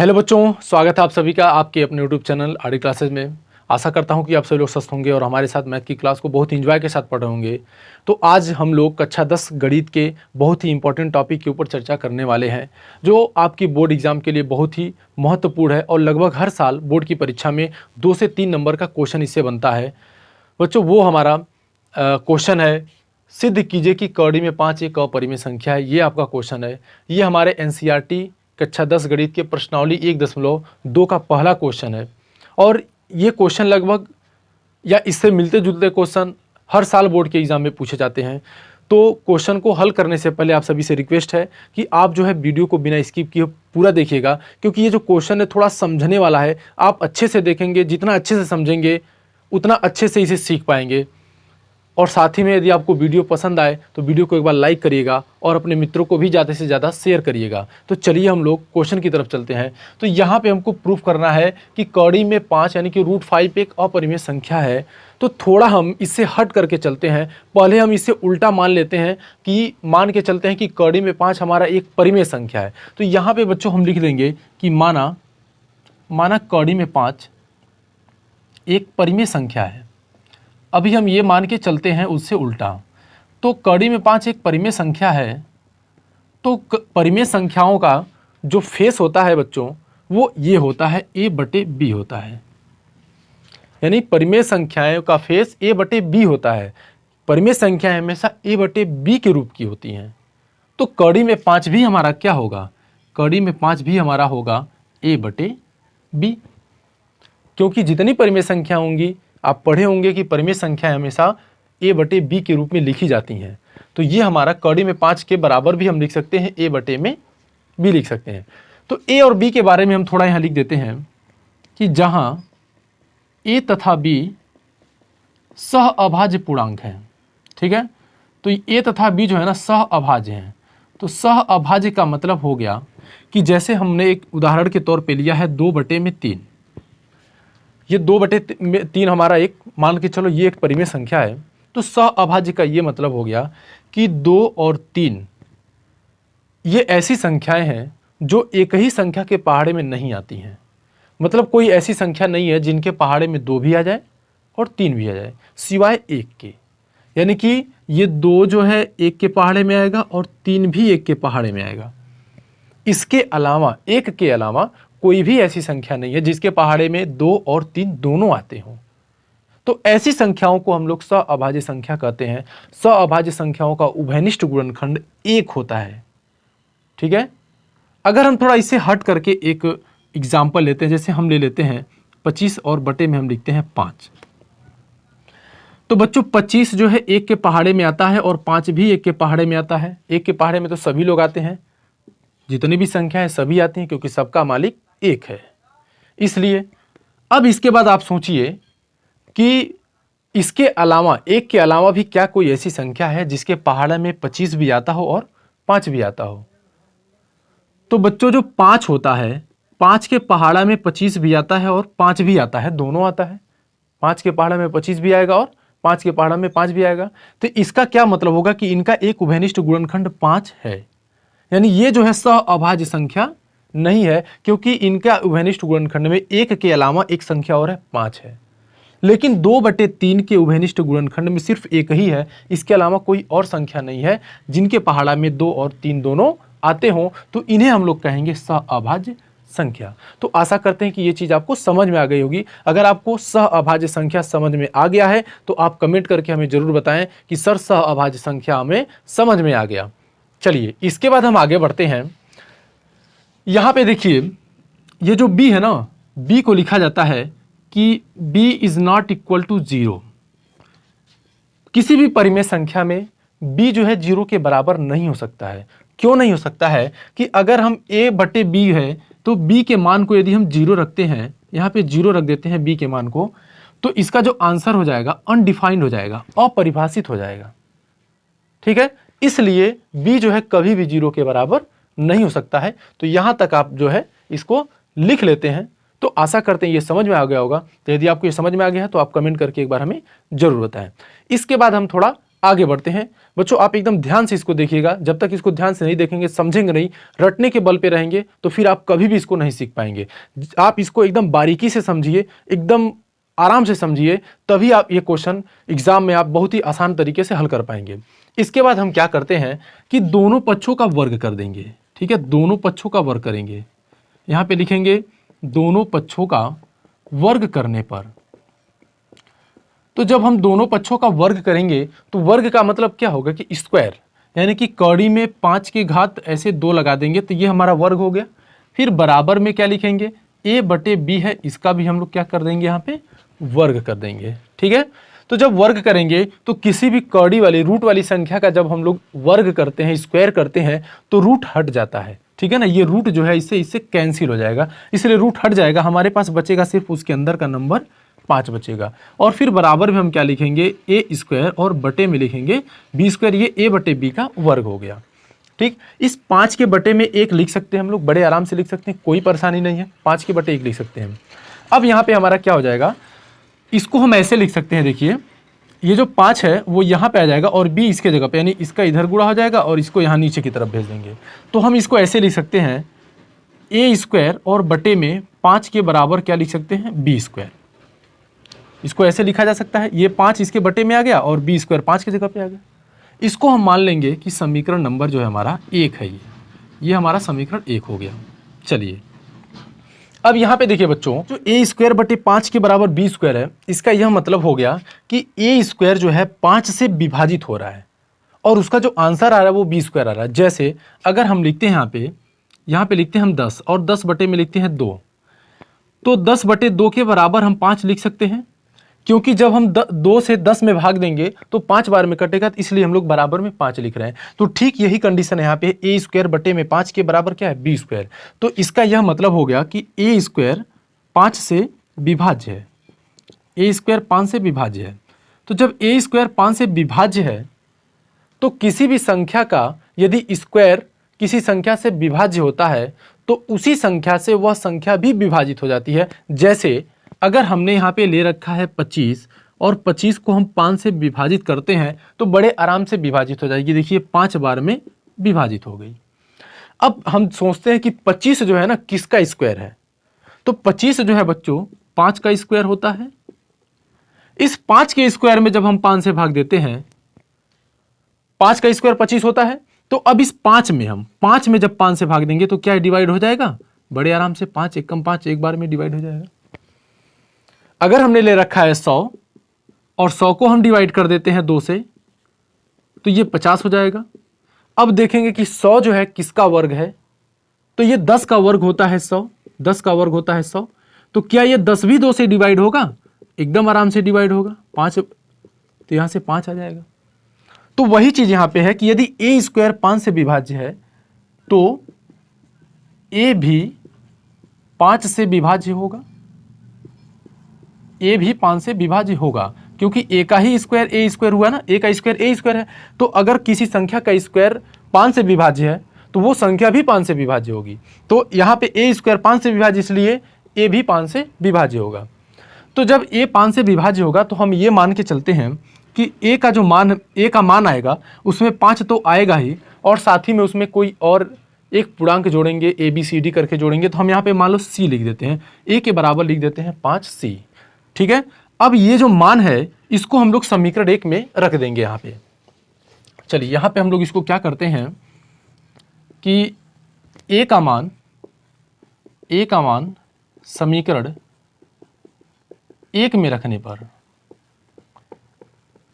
Hello बच्चों, स्वागत है आप सभी का आपके अपने यूट्यूब चैनल आरडी क्लासेज में। आशा करता हूं कि आप सभी लोग स्वस्थ होंगे और हमारे साथ मैथ की क्लास को बहुत एंजॉय के साथ पढ़ रहे होंगे। तो आज हम लोग कक्षा 10 गणित के बहुत ही इंपॉर्टेंट टॉपिक के ऊपर चर्चा करने वाले हैं, जो आपकी बोर्ड एग्जाम के लिए बहुत ही महत्वपूर्ण है और लगभग हर साल बोर्ड की परीक्षा में 2 से 3 नंबर का क्वेश्चन इससे बनता है। बच्चों, वो हमारा क्वेश्चन है, सिद्ध कीजिए कि कौड़ी में 5 एक अपरिमेय संख्या है। ये आपका क्वेश्चन है। ये हमारे एनसीईआरटी कक्षा 10 गणित के प्रश्नावली 1.2 का पहला क्वेश्चन है और ये क्वेश्चन लगभग या इससे मिलते जुलते क्वेश्चन हर साल बोर्ड के एग्जाम में पूछे जाते हैं। तो क्वेश्चन को हल करने से पहले आप सभी से रिक्वेस्ट है कि आप जो है वीडियो को बिना स्किप किए पूरा देखिएगा, क्योंकि ये जो क्वेश्चन है थोड़ा समझने वाला है। आप अच्छे से देखेंगे, जितना अच्छे से समझेंगे उतना अच्छे से इसे सीख पाएंगे। और साथ ही में यदि आपको वीडियो पसंद आए तो वीडियो को एक बार लाइक करिएगा और अपने मित्रों को भी ज़्यादा से ज़्यादा शेयर करिएगा। तो चलिए हम लोग क्वेश्चन की तरफ चलते हैं। तो यहाँ पे हमको प्रूफ करना है कि कौड़ी में 5 यानी कि √5 एक अपरिमेय संख्या है। तो थोड़ा हम इससे हट करके चलते हैं। पहले हम इससे उल्टा मान लेते हैं कि मान के चलते हैं कि कौड़ी में 5 हमारा एक परिमेय संख्या है। तो यहाँ पे बच्चों हम लिख देंगे कि माना कौड़ी में 5 एक परिमेय संख्या है। अभी हम ये मान के चलते हैं उससे उल्टा। तो कौड़ी में 5 एक परिमेय संख्या है, तो परिमेय संख्याओं का जो फेस होता है बच्चों वो ये होता है a/b होता है। यानी परिमेय संख्याओं का फेस a/b होता है। परिमेय संख्याएं हमेशा a/b के रूप की होती हैं। तो कौड़ी में 5 भी हमारा क्या होगा? कौड़ी में 5 भी हमारा होगा a/b, क्योंकि जितनी परिमेय संख्या होंगी आप पढ़े होंगे कि परिमेय संख्या हमेशा a/b के रूप में लिखी जाती हैं। तो ये हमारा कौड़ी में 5 के बराबर भी हम लिख सकते हैं, a/b लिख सकते हैं। तो a और b के बारे में हम थोड़ा यहाँ लिख देते हैं कि जहां a तथा b सह अभाज्य पूर्णांक हैं। ठीक है, तो a तथा b जो है ना सह अभाज्य हैं। तो सह अभाज्य का मतलब हो गया कि जैसे हमने एक उदाहरण के तौर पे लिया है 2/3। ये 2/3 हमारा एक मान के चलो ये एक परिमेय संख्या है। तो सह अभाज्य का ये मतलब हो गया कि 2 और 3 ये ऐसी संख्याएं हैं जो एक ही संख्या के पहाड़े में नहीं आती हैं। मतलब कोई ऐसी संख्या नहीं है जिनके पहाड़े में 2 भी आ जाए और 3 भी आ जाए, सिवाय 1 के। यानी कि ये 2 जो है 1 के पहाड़े में आएगा और 3 भी 1 के पहाड़े में आएगा। इसके अलावा 1 के अलावा कोई भी ऐसी संख्या नहीं है जिसके पहाड़े में 2 और 3 दोनों आते हों। तो ऐसी संख्याओं को हम लोग सअभाज्य संख्या कहते हैं। सअभाज्य संख्याओं का उभयनिष्ठ गुणनखंड 1 होता है। ठीक है, अगर हम थोड़ा इससे हट करके एक एग्जाम्पल लेते हैं, जैसे हम ले लेते हैं 25 और बटे में हम लिखते हैं 5। तो बच्चों 25 जो है 1 के पहाड़े में आता है और 5 भी 1 के पहाड़े में आता है। 1 के पहाड़े में तो सभी लोग आते हैं, जितनी भी संख्या है सभी आती हैं, क्योंकि सबका मालिक 1 है। इसलिए अब इसके बाद आप सोचिए कि इसके अलावा 1 के अलावा भी क्या कोई ऐसी संख्या है जिसके पहाड़े में 25 भी आता हो और 5 भी आता हो? तो बच्चों जो 5 होता है, 5 के पहाड़ा में 25 भी आता है और 5 भी आता है, दोनों आता है। 5 के पहाड़ा में 25 भी आएगा और 5 के पहाड़ा में 5 भी आएगा। तो इसका क्या मतलब होगा कि इनका एक उभयनिष्ठ गुणनखंड 5 है। यानी ये जो है सअभाज्य संख्या नहीं है, क्योंकि इनका उभयनिष्ठ गुणनखंड में 1 के अलावा एक संख्या और है 5 है। लेकिन 2/3 के उभयनिष्ठ गुणनखंड में सिर्फ एक ही है, इसके अलावा कोई और संख्या नहीं है जिनके पहाड़ा में 2 और 3 दोनों आते हों। तो इन्हें हम लोग कहेंगे सअभाज्य संख्या। तो आशा करते हैं कि ये चीज़ आपको समझ में आ गई होगी। अगर आपको सअभाज्य संख्या समझ में आ गया है तो आप कमेंट करके हमें जरूर बताएं कि सर सअभाज्य संख्या हमें समझ में आ गया। चलिए इसके बाद हम आगे बढ़ते हैं। यहां पे देखिए ये जो b है ना, b को लिखा जाता है कि b is not equal to 0। किसी भी परिमेय संख्या में b जो है 0 के बराबर नहीं हो सकता है। क्यों नहीं हो सकता है? कि अगर हम a/b है तो b के मान को यदि हम 0 रखते हैं, यहां पे 0 रख देते हैं b के मान को, तो इसका जो आंसर हो जाएगा अनडिफाइंड हो जाएगा, अपरिभाषित हो जाएगा। ठीक है, इसलिए b जो है कभी भी 0 के बराबर नहीं हो सकता है। तो यहां तक आप जो है इसको लिख लेते हैं। तो आशा करते हैं ये समझ में आ गया होगा। तो यदि आपको ये समझ में आ गया है तो आप कमेंट करके एक बार हमें जरूर बताएं। इसके बाद हम थोड़ा आगे बढ़ते हैं बच्चों, आप एकदम ध्यान से इसको देखिएगा। जब तक इसको ध्यान से नहीं देखेंगे, समझेंगे नहीं, रटने के बल पे रहेंगे, तो फिर आप कभी भी इसको नहीं सीख पाएंगे। आप इसको एकदम बारीकी से समझिए, एकदम आराम से समझिए, तभी आप ये क्वेश्चन एग्जाम में आप बहुत ही आसान तरीके से हल कर पाएंगे। इसके बाद हम क्या करते हैं कि दोनों पक्षों का वर्ग कर देंगे। ठीक है, दोनों पक्षों का वर्ग करेंगे। यहां पे लिखेंगे दोनों पक्षों का वर्ग करने पर। तो जब हम दोनों पक्षों का वर्ग करेंगे तो वर्ग का मतलब क्या होगा कि स्क्वायर, यानी कि कड़ी में 5 की घात ऐसे 2 लगा देंगे तो ये हमारा वर्ग हो गया। फिर बराबर में क्या लिखेंगे, a बटे b है, इसका भी हम लोग क्या कर देंगे, यहाँ पे वर्ग कर देंगे। ठीक है, तो जब वर्ग करेंगे तो किसी भी कड़ी वाली रूट वाली संख्या का जब हम लोग वर्ग करते हैं, स्क्वायर करते हैं, तो रूट हट जाता है। ठीक है ना, ये रूट जो है इससे कैंसिल हो जाएगा, इसलिए रूट हट जाएगा, हमारे पास बचेगा सिर्फ उसके अंदर का नंबर 5 बचेगा। और फिर बराबर में हम क्या लिखेंगे, ए स्क्वायर, और बटे में लिखेंगे बी स्क्वायर। ये ए बटे बी का वर्ग हो गया। ठीक, इस 5 के बटे में 1 लिख सकते हैं हम लोग, बड़े आराम से लिख सकते हैं, कोई परेशानी नहीं है, 5 के बटे 1 लिख सकते हैं। अब यहाँ पे हमारा क्या हो जाएगा, इसको हम ऐसे लिख सकते हैं, देखिए ये जो 5 है वो यहाँ पे आ जाएगा और b इसके जगह पे, यानी इसका इधर गुणा हो जाएगा और इसको यहाँ नीचे की तरफ भेज देंगे। तो हम इसको ऐसे लिख सकते हैं, ए स्क्वायर और बटे में 5 के बराबर क्या लिख सकते हैं, बी स्क्वायर। इसको ऐसे लिखा जा सकता है, ये 5 इसके बटे में आ गया और बी स्क्वायर 5 की जगह पे आ गया। इसको हम मान लेंगे कि समीकरण नंबर जो है हमारा 1 है, ये हमारा समीकरण 1 हो गया। चलिए अब यहाँ पे देखिए बच्चों, जो ए स्क्वायर बटे 5 के बराबर बी स्क्वायर है, इसका यह मतलब हो गया कि ए स्क्वायर जो है 5 से विभाजित हो रहा है और उसका जो आंसर आ रहा है वो बी स्क्वायर आ रहा है। जैसे अगर हम लिखते हैं यहाँ पे लिखते हैं हम 10 और 10 बटे में लिखते हैं 2, तो 10 बटे 2 के बराबर हम 5 लिख सकते हैं, क्योंकि जब हम 2 से 10 में भाग देंगे तो 5 बार में कटेगा, तो इसलिए हम लोग बराबर में 5 लिख रहे हैं। तो ठीक यही कंडीशन है यहाँ पे, ए स्क्वायर बटे में 5 के बराबर क्या है, बी स्क्वायर। तो इसका यह मतलब हो गया कि ए स्क्वायर 5 से विभाज्य है, ए स्क्वायर 5 से विभाज्य है। तो जब ए स्क्वायर 5 से विभाज्य है तो किसी भी संख्या का यदि स्क्वायर किसी संख्या से विभाज्य होता है तो उसी संख्या से वह संख्या भी विभाजित हो जाती है। जैसे अगर हमने यहाँ पे ले रखा है 25 और 25 को हम 5 से विभाजित करते हैं तो बड़े आराम से विभाजित हो जाएगी। देखिए 5 बार में विभाजित हो गई। अब हम सोचते हैं कि 25 जो है ना किसका स्क्वायर है, तो 25 जो है बच्चों 5 का स्क्वायर होता है। इस 5 के स्क्वायर में जब हम 5 से भाग देते हैं, 5 का स्क्वायर 25 होता है, तो अब इस 5 में जब 5 से भाग देंगे तो क्या डिवाइड हो जाएगा, बड़े आराम से 5 एकम 5 एक बार में डिवाइड हो जाएगा। अगर हमने ले रखा है 100 और 100 को हम डिवाइड कर देते हैं 2 से, तो ये 50 हो जाएगा। अब देखेंगे कि 100 जो है किसका वर्ग है, तो ये 10 का वर्ग होता है 100, 10 का वर्ग होता है 100। तो क्या ये 10 भी 2 से डिवाइड होगा, एकदम आराम से डिवाइड होगा, 5, तो यहां से 5 आ जाएगा। तो वही चीज यहां पे है कि यदि ए स्क्वायर 5 से विभाज्य है तो ए भी 5 से विभाज्य होगा, ए भी 5 से विभाज्य होगा, क्योंकि ए का ही स्क्वायर ए स्क्वायर हुआ ना, ए का स्क्वायर ए स्क्वायर है। तो अगर किसी संख्या का स्क्वायर 5 से विभाज्य है तो वो संख्या भी 5 से विभाज्य होगी। तो यहाँ पे ए स्क्वायर 5 से विभाज्य, इसलिए ए भी 5 से विभाज्य होगा। तो जब ए 5 से विभाज्य होगा तो हम ये मान के चलते हैं कि ए का मान आएगा, उसमें 5 तो आएगा ही, और साथ ही में उसमें कोई और एक पूर्णांक जोड़ेंगे, ए बी सी डी करके जोड़ेंगे। तो हम यहाँ पे मान लो सी लिख देते हैं, ए के बराबर लिख देते हैं 5c। ठीक है, अब ये जो मान है इसको हम लोग समीकरण 1 में रख देंगे यहाँ पे। चलिए यहाँ पे हम लोग इसको क्या करते हैं कि ए का मान समीकरण 1 में रखने पर,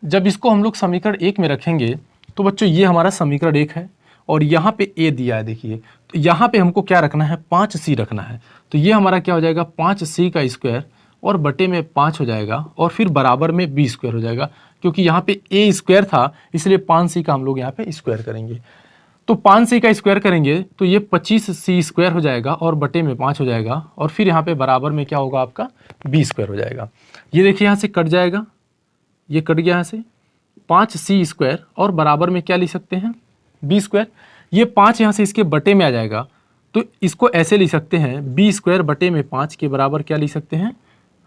जब इसको हम लोग समीकरण 1 में रखेंगे तो बच्चों ये हमारा समीकरण 1 है और यहाँ पे ए दिया है। देखिए तो यहाँ पे हमको क्या रखना है, 5c रखना है। तो ये हमारा क्या हो जाएगा, 5c का स्क्वायर और बटे में 5 हो जाएगा और फिर बराबर में b स्क्वायर हो जाएगा, क्योंकि यहाँ पे a स्क्वायर था इसलिए 5c का हम लोग यहाँ पे स्क्वायर करेंगे। तो 5c का स्क्वायर करेंगे तो ये 25c स्क्वायर हो जाएगा और बटे में 5 हो जाएगा और फिर यहाँ पे बराबर में क्या होगा आपका b स्क्वायर हो जाएगा। ये देखिए यहाँ से कट जाएगा, ये कट गया यहाँ से, 5c स्क्वायर और बराबर में क्या लिख सकते हैं, b स्क्वायर। ये 5 यहाँ से इसके बटे में आ जाएगा तो इसको ऐसे लिख सकते हैं, b स्क्वायर बटे में 5 के बराबर क्या लिख सकते हैं,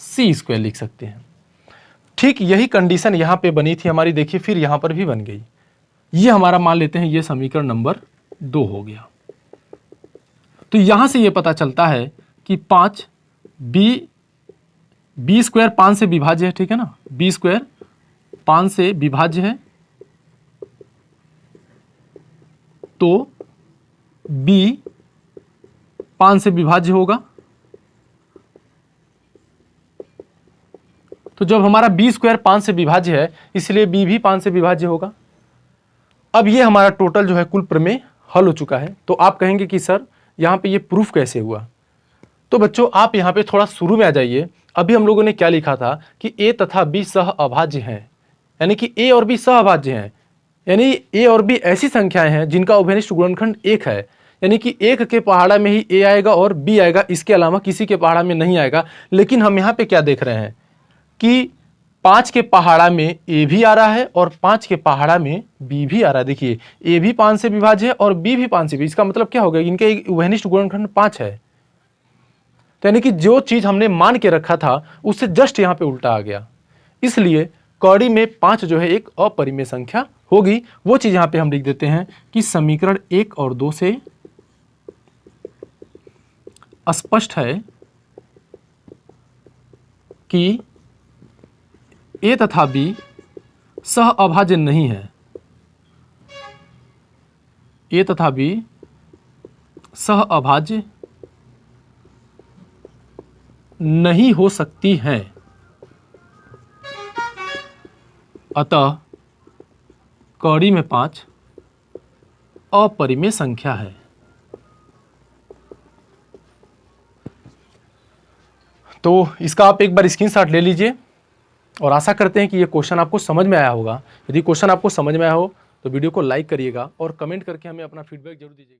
c स्क्वायर लिख सकते हैं। ठीक यही कंडीशन यहाँ पे बनी थी हमारी, देखिए फिर यहाँ पर भी बन गई। ये हमारा मान लेते हैं ये समीकरण नंबर 2 हो गया। तो यहां से ये पता चलता है कि 5 बी स्क्वायर 5 से विभाज्य है, ठीक है ना, बी स्क्वायर 5 से विभाज्य है, तो बी 5 से विभाज्य होगा। तो जब हमारा बी स्क्वायर 5 से विभाज्य है इसलिए बी भी 5 से विभाज्य होगा। अब ये हमारा टोटल जो है कुल प्रमेय हल हो चुका है। तो आप कहेंगे कि सर यहाँ पे ये प्रूफ कैसे हुआ? तो बच्चों आप यहाँ पे थोड़ा शुरू में आ जाइए। अभी हम लोगों ने क्या लिखा था कि ए तथा बी सह अभाज्य हैं, यानी कि ए और बी सह अभाज्य हैं, यानी ए और बी ऐसी संख्याएं हैं जिनका उभयनिष्ठ गुणनखंड 1 है, यानी कि एक के पहाड़ा में ही ए आएगा और बी आएगा, इसके अलावा किसी के पहाड़ा में नहीं आएगा। लेकिन हम यहाँ पे क्या देख रहे हैं कि 5 के पहाड़ा में ए भी आ रहा है और 5 के पहाड़ा में बी भी आ रहा है। देखिए ए भी 5 से विभाज्य है और बी भी 5 से भी, इसका मतलब क्या हो गया, इनके उभयनिष्ठ गुणनखंड 5 है। तो यानी कि जो चीज हमने मान के रखा था उससे जस्ट यहाँ पे उल्टा आ गया, इसलिए कौड़ी में 5 जो है एक अपरिमेय संख्या होगी। वो चीज यहाँ पे हम लिख देते हैं कि समीकरण 1 और 2 से स्पष्ट है कि ए तथा बी सह अभाज्य नहीं है, ए तथा बी सह अभाज्य नहीं हो सकती हैं, अतः कौड़ी में 5 अपरिमेय संख्या है। तो इसका आप एक बार स्क्रीनशॉट ले लीजिए और आशा करते हैं कि ये क्वेश्चन आपको समझ में आया होगा। यदि क्वेश्चन आपको समझ में आया हो तो वीडियो को लाइक करिएगा और कमेंट करके हमें अपना फीडबैक जरूर दीजिएगा।